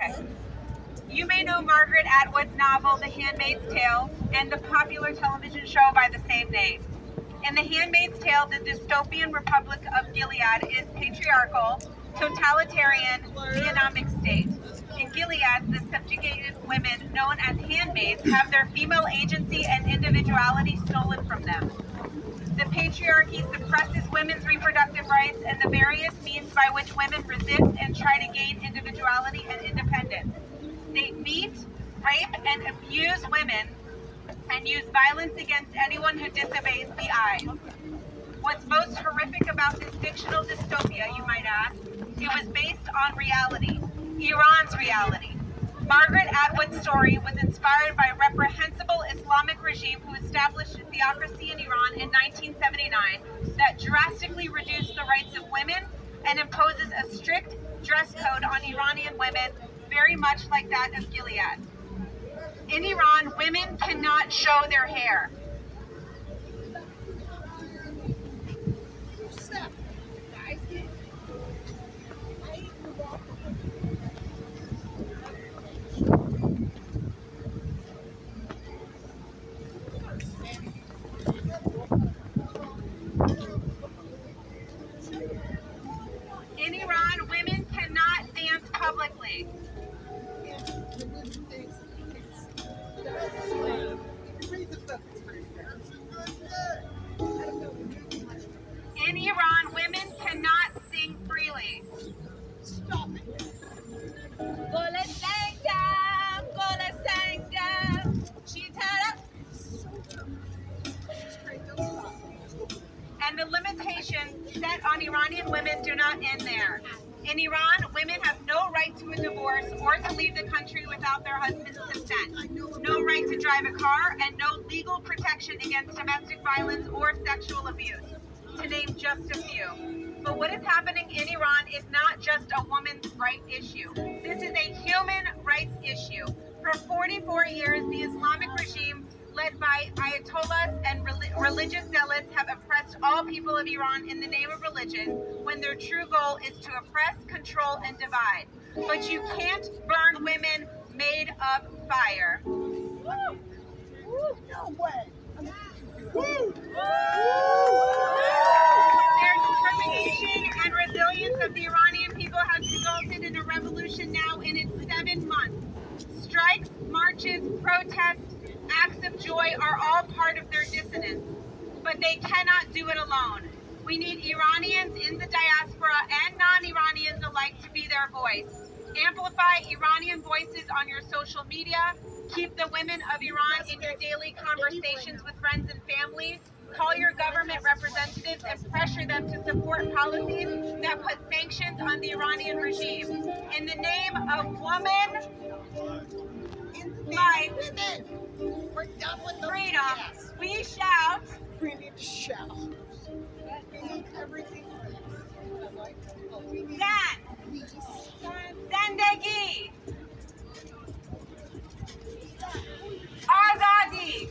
Okay. You may know Margaret Atwood's novel, The Handmaid's Tale, and the popular television show by the same name. In The Handmaid's Tale, the dystopian Republic of Gilead is patriarchal, totalitarian, theonomic state. In Gilead, the subjugated women known as handmaids have their female agency and individuality stolen from them. The patriarchy suppresses women's reproductive rights and the various means by which women resist and try to gain individuality and independence. They beat, rape, and abuse women and use violence against anyone who disobeys the eyes. What's most horrific about this fictional dystopia, you might ask, it was based on reality, Iran's reality. Margaret Atwood's story was inspired by a reprehensible Islamic regime who established a theocracy in Iran in 1979 that drastically reduced the rights of women and imposes a strict dress code on Iranian women, very much like that of Gilead. In Iran, women cannot show their hair. In Iran, women cannot dance publicly. In Iran, women cannot sing freely. Stop it. Gola Sangam, Gola Sangam, Chitara. And the limitations set on Iranian women do not end there. In Iran, women have no right to a divorce or to leave the country without their husband's consent, no right to drive a car, and no legal protection against domestic violence or sexual abuse, to name just a few. But what is happening in Iran is not just a woman's right issue. This is a human rights issue. For 44 years, the Islamic regime led by Ayatollahs and religious zealots have oppressed all people of Iran in the name of religion, when their true goal is to oppress, control, and divide. But you can't burn women made of fire. No way. Their determination and resilience of the Iranian people has resulted in a revolution now in its 7th month. Strikes, marches, protests, acts of joy are all part of their dissonance, but they cannot do it alone. We need Iranians in the diaspora and non-Iranians alike to be their voice. Amplify Iranian voices on your social media. Keep the women of Iran in your daily conversations with friends and family. Call your government representatives and pressure them to support policies that put sanctions on the Iranian regime. In the name of woman, life, We're done with the freedom, BS. we shout. We need to shout. We need everything. Zan, Zendegi, Azadi.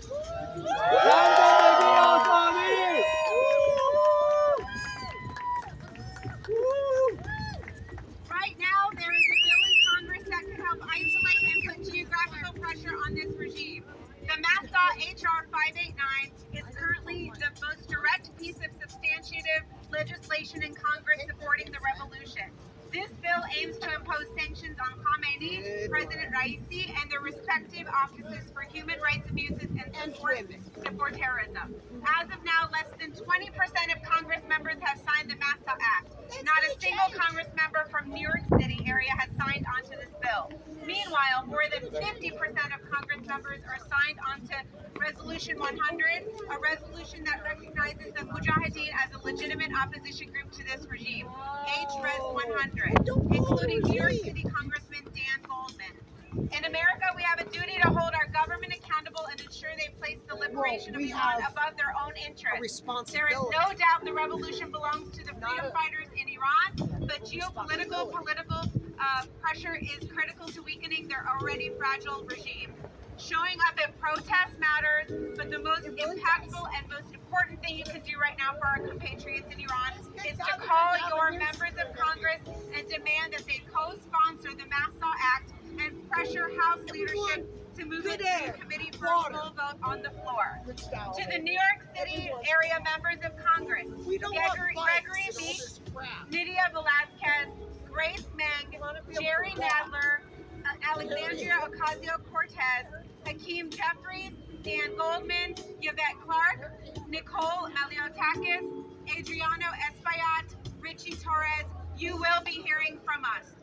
Right now, there is a bill in Congress that could help isolate and put geographical pressure on this regime. The MASSA HR 589 is currently the most direct piece of substantive legislation in Congress supporting the revolution. This bill aims to impose sanctions on Khamenei, President Raisi, and their respective offices for human rights abuses and support for terrorism. As of now, less than 20% of Congress members have signed the MASSA Act. Not a single Congress member from New York City area has signed onto this bill. Meanwhile, more than 50% of Congress members are signed onto Resolution 100, a resolution that recognizes the Mujahideen as a legitimate opposition group to this regime. H-Res 100, including New York City Congressman Dan Goldman. In America, we have a duty to hold our government accountable and ensure they place the liberation of Iran above their own interests. There is no doubt the revolution belongs to the freedom fighters in Iran, but geopolitical pressure is critical to weakening their already fragile regime. Showing up at protests matters, but the most impactful and most important thing you can do right now for our compatriots in Iran is to call your members of Congress and demand that they co-sponsor the MASSA Act pressure House leadership to move it to the committee for a full vote on the floor. To the New York City area members of Congress, We don't Gregory want fights and all Beach, this crap. Nydia Velazquez, Grace Meng, Jerry Nadler, Alexandria Ocasio-Cortez, Hakeem Jeffries, Dan Goldman, Yvette Clark, Nicole Maliotakis, Adriano Espaillat, Richie Torres, you will be hearing from us.